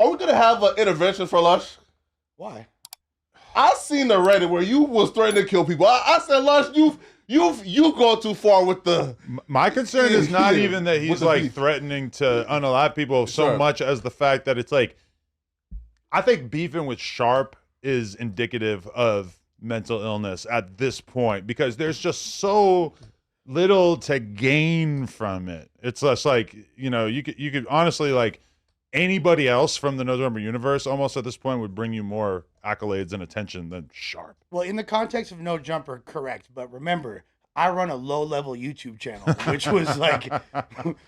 Are we gonna have an intervention for Lush? Why? I seen the Reddit where you was threatening to kill people. I said, Lush, you've gone too far with the. My concern is not even that he's like beef. threatening to unalive people so much as the fact that it's like, I think beefing with Sharp is indicative of mental illness at this point because there's just so little to gain from it. It's less like, you know, you could honestly like anybody else from the No Jumper universe almost at this point would bring you more accolades and attention than Sharp. Well, in the context of No Jumper, correct. But remember, I run a low-level YouTube channel, which was like,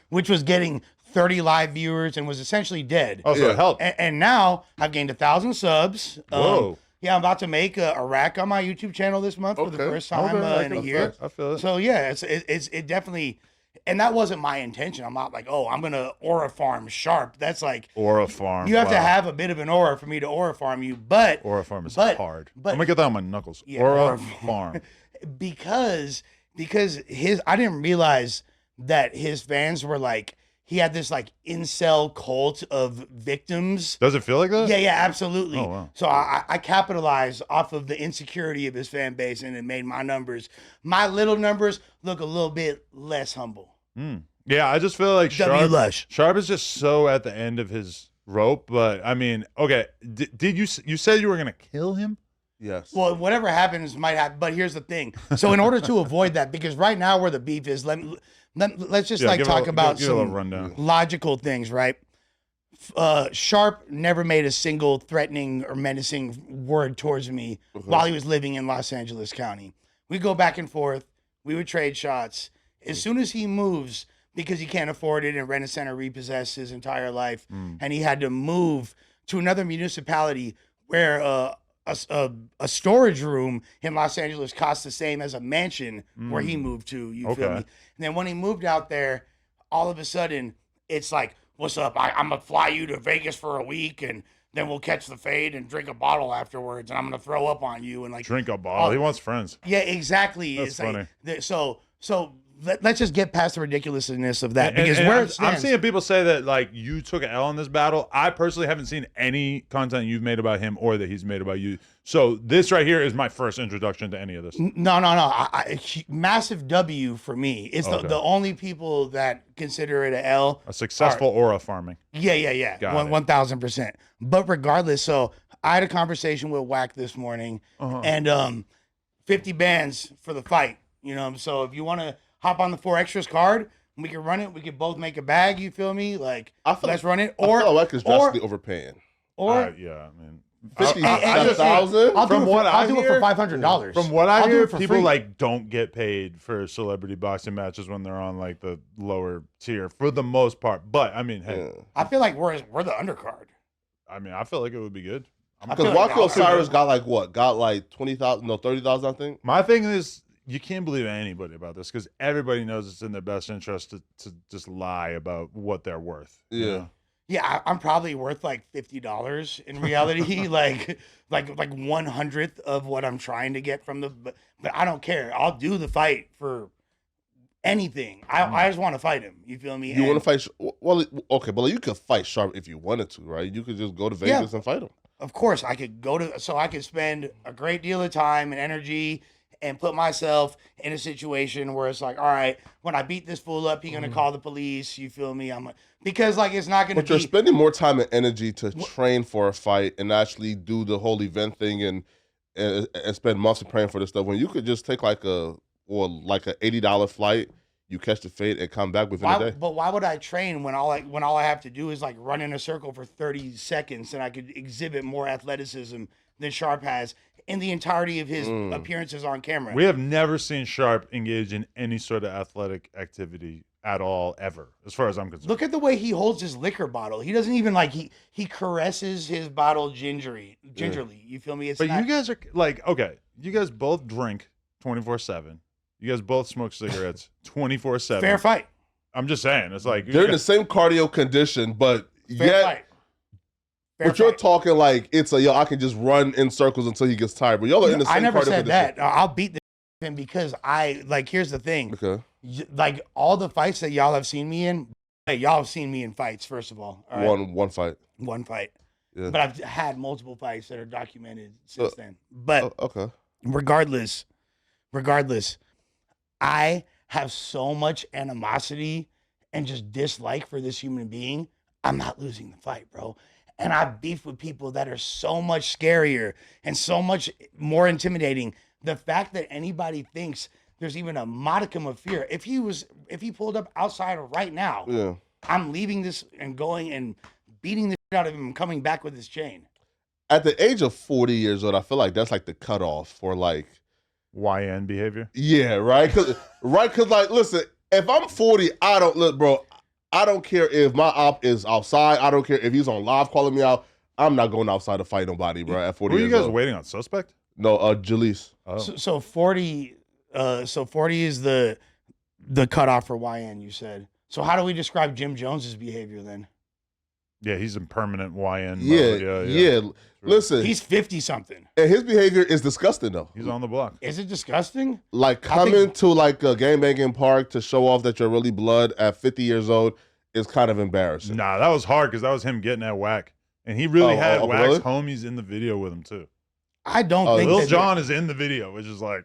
which was getting 30 live viewers and was essentially dead. Oh, so it helped. And now I've gained 1,000 subs. Whoa. Yeah, I'm about to make a rack on my YouTube channel this month for the first time in a year. I feel it. So yeah, it definitely, and that wasn't my intention. I'm not like, oh, I'm gonna aura farm Sharp. That's like Aura farm. you have to have a bit of an aura for me to aura farm you. But Aura farm is hard. But I'm gonna get that on my knuckles. Yeah, aura farm. because his, I didn't realize that his fans were like, he had this like incel cult of victims. Does it feel like that? Yeah, absolutely. Oh, wow. So I capitalized off of the insecurity of his fan base, and it made my little numbers look a little bit less humble. Yeah, I just feel like Lush. Sharp is just so at the end of his rope. But I mean, okay, did you said you were gonna kill him? Yes. Well, whatever happens might happen. But here's the thing. So in order to avoid that, because right now where the beef is, let's just talk about some logical things, right? Sharp never made a single threatening or menacing word towards me while he was living in Los Angeles County. We go back and forth. We would trade shots. As soon as he moves, because he can't afford it and Rent-A-Center repossessed his entire life, and he had to move to another municipality where a storage room in Los Angeles costs the same as a mansion where he moved to. You feel me? And then when he moved out there, all of a sudden it's like, "What's up? I'm gonna fly you to Vegas for a week, and then we'll catch the fade and drink a bottle afterwards, and I'm gonna throw up on you and like drink a bottle." He wants friends. Yeah, exactly. That's it's funny. Like, so let's just get past the ridiculousness of that because where it stands, I'm seeing people say that like you took an L in this battle. I personally haven't seen any content you've made about him or that he's made about you. So this right here is my first introduction to any of this. No. Massive W for me. It's the only people that consider it an L. A successful aura farming. Yeah. 1,000%. But regardless, so I had a conversation with Wack this morning, and 50 bands for the fight. You know, so if you want to hop on the 4 extras card, we can run it. We can both make a bag. You feel me? Like, let's run it. Or I feel like it's drastically overpaying. Or yeah, I mean, 50,000. I'll do it for $500. From what I hear, people like don't get paid for celebrity boxing matches when they're on like the lower tier for the most part. But I mean, hey, I feel like we're the undercard. I mean, I feel like it would be good. Because Waco Osiris got like what? Got like 20,000, no 30,000, I think. My thing is, you can't believe anybody about this because everybody knows it's in their best interest to just lie about what they're worth. Yeah. You know? Yeah, I'm probably worth like $50 in reality, like 1/100th of what I'm trying to get from but I don't care. I'll do the fight for anything. I just want to fight him. You feel me? You want to fight? Well, okay, but you could fight Sharp if you wanted to, right? You could just go to Vegas and fight him. Of course, I could I could spend a great deal of time and energy and put myself in a situation where it's like, all right, when I beat this fool up, he's gonna call the police. You feel me? Because like it's not gonna. But you're spending more time and energy to train for a fight and actually do the whole event thing and spend months preparing for this stuff. When you could just take like a $80 flight, you catch the fade and come back within a day. But why would I train when all I have to do is like run in a circle for 30 seconds and I could exhibit more athleticism than Sharp has in the entirety of his appearances on camera? We have never seen Sharp engage in any sort of athletic activity at all, ever, as far as I'm concerned. Look at the way he holds his liquor bottle. He doesn't even like he caresses his bottle gingerly. You feel me? You guys are like, okay, you guys both drink 24/7. You guys both smoke cigarettes 24/7. Fair fight. I'm just saying, it's like they're in the same cardio condition, but Fair but you're talking like it's I can just run in circles until he gets tired. But y'all are in the same cardio I never said condition. that. I'll beat the him because here's the thing. Okay. Like all the fights that y'all have seen me in, y'all have seen me in fights. First of all, right? One fight. One fight. Yeah. But I've had multiple fights that are documented since then. But okay. regardless, I have so much animosity and just dislike for this human being. I'm not losing the fight, bro. And I beef with people that are so much scarier and so much more intimidating. The fact that anybody thinks there's even a modicum of fear. If he pulled up outside right now, I'm leaving this and going and beating the shit out of him and coming back with his chain. At the age of 40 years old, I feel like that's like the cutoff for like YN behavior. Yeah, right. Cause like, listen, if I'm 40, I don't care if my op is outside. I don't care if he's on live calling me out. I'm not going outside to fight nobody, bro. At 40 Who are you guys old. waiting on? Suspect? No, Jalise. Oh. So 40. So 40 is the cutoff for YN. You said. So how do we describe Jim Jones's behavior then? Yeah, he's in permanent YN. Yeah. Listen, he's 50 something, and his behavior is disgusting though. He's on the block. Is it disgusting? Like coming to like a gangbanging park to show off that you're really blood at 50 years old is kind of embarrassing. Nah, that was hard because that was him getting at Whack, and he really had Whack's homies in the video with him too. I don't think Lil Jon is in the video, which is like.